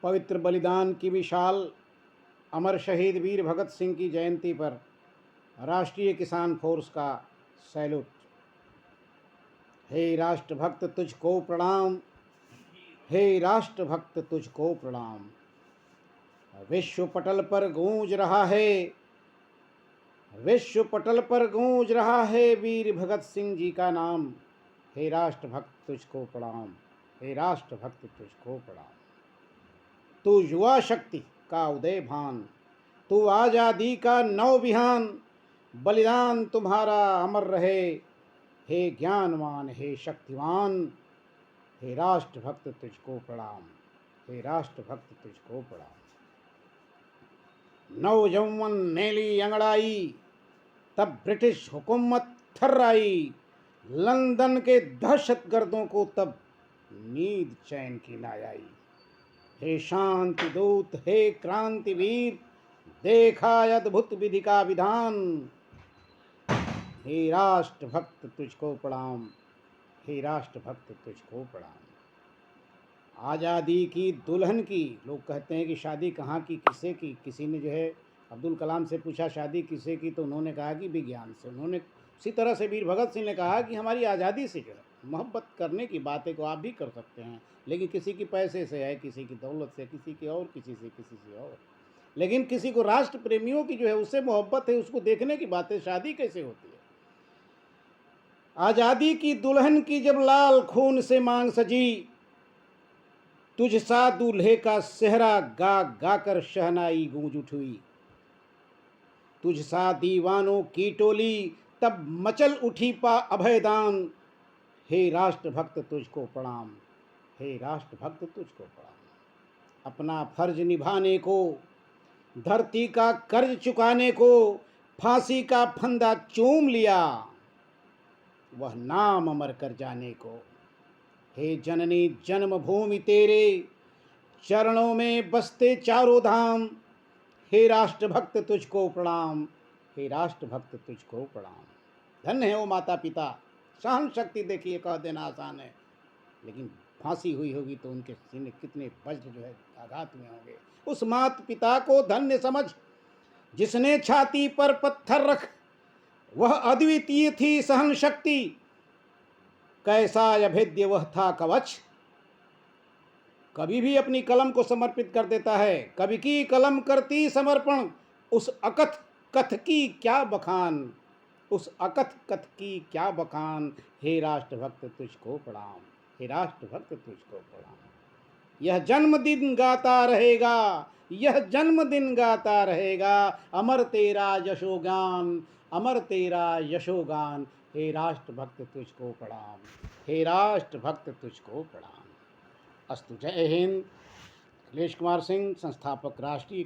पवित्र बलिदान की विशाल अमर शहीद वीर भगत सिंह की जयंती पर राष्ट्रीय किसान फोर्स का सैल्यूट। हे राष्ट्रभक्त तुझको प्रणाम, हे राष्ट्रभक्त तुझको प्रणाम। विश्व पटल पर गूंज रहा है, विश्व पटल पर गूंज रहा है वीर भगत सिंह जी का नाम। हे राष्ट्रभक्त तुझको प्रणाम, हे राष्ट्रभक्त तुझको प्रणाम। तू युवा शक्ति का उदय भान, तू आज़ादी का नव विहान। बलिदान तुम्हारा अमर रहे, हे ज्ञानवान हे शक्तिवान। हे राष्ट्रभक्त तुझको प्रणाम, हे राष्ट्रभक्त तुझको प्रणाम। नौजवान ने ली अंगड़ाई, तब ब्रिटिश हुकूमत थर्राई। लंदन के दहशतगर्दों को तब नींद चैन की ना आई। हे शांति दूत हे क्रांतिवीर, देखा अद्भुत विधि का विधान। हे राष्ट्रभक्त तुझको प्रणाम, हे राष्ट्रभक्त तुझको प्रणाम। आज़ादी की दुल्हन की, लोग कहते हैं कि शादी कहाँ की, किसे की। किसी ने जो है अब्दुल कलाम से पूछा शादी किसे की, तो उन्होंने कहा कि विज्ञान से। उन्होंने उसी तरह से वीर भगत सिंह ने कहा कि हमारी आज़ादी से जो है मोहब्बत करने की बातें को आप भी कर सकते हैं, लेकिन किसी की पैसे से है, किसी की दौलत से, किसी की और, किसी से और। लेकिन किसी को राष्ट्र प्रेमियों की जो है उससे मोहब्बत है, उसको देखने की बातें, शादी कैसे होती है। आज़ादी की दुल्हन की जब लाल खून से मांग सजी, तुझ सा दूल्हे का सेहरा गा गा कर शहनाई गूंज उठी। तुझ सा दीवानों की टोली तब मचल उठी पा अभयदान। हे राष्ट्रभक्त तुझको प्रणाम, हे राष्ट्रभक्त तुझको प्रणाम। अपना फर्ज निभाने को, धरती का कर्ज चुकाने को, फांसी का फंदा चूम लिया, वह नाम अमर कर जाने को। हे जननी जन्मभूमि तेरे चरणों में बसते चारों धाम। हे राष्ट्रभक्त तुझको प्रणाम, हे राष्ट्रभक्त तुझको प्रणाम। धन्य है वो माता पिता, सहन शक्ति देखिए कह देना आसान है, लेकिन फांसी हुई होगी तो उनके सीने कितने वज्र जो है आघात में होंगे। उस माता पिता को धन्य समझ जिसने छाती पर पत्थर रख, वह अद्वितीय थी सहन शक्ति। कैसा अभेद्य वह था कवच। कभी भी अपनी कलम को समर्पित कर देता है, कवि की कलम करती समर्पण। उस अकथ कथ की क्या बखान, उस अकथ कथ की क्या बखान। हे राष्ट्रभक्त तुझको प्रणाम, हे राष्ट्रभक्त तुझको प्रणाम। यह जन्मदिन गाता रहेगा, यह जन्मदिन गाता रहेगा, अमर तेरा यशोगान, अमर तेरा यशोगान। हे राष्ट्रभक्त तुझको प्रणाम, हे राष्ट्रभक्त तुझको प्रणाम। अस्तु। जय हिंद। अखिलेश कुमार सिंह, संस्थापक राष्ट्रीय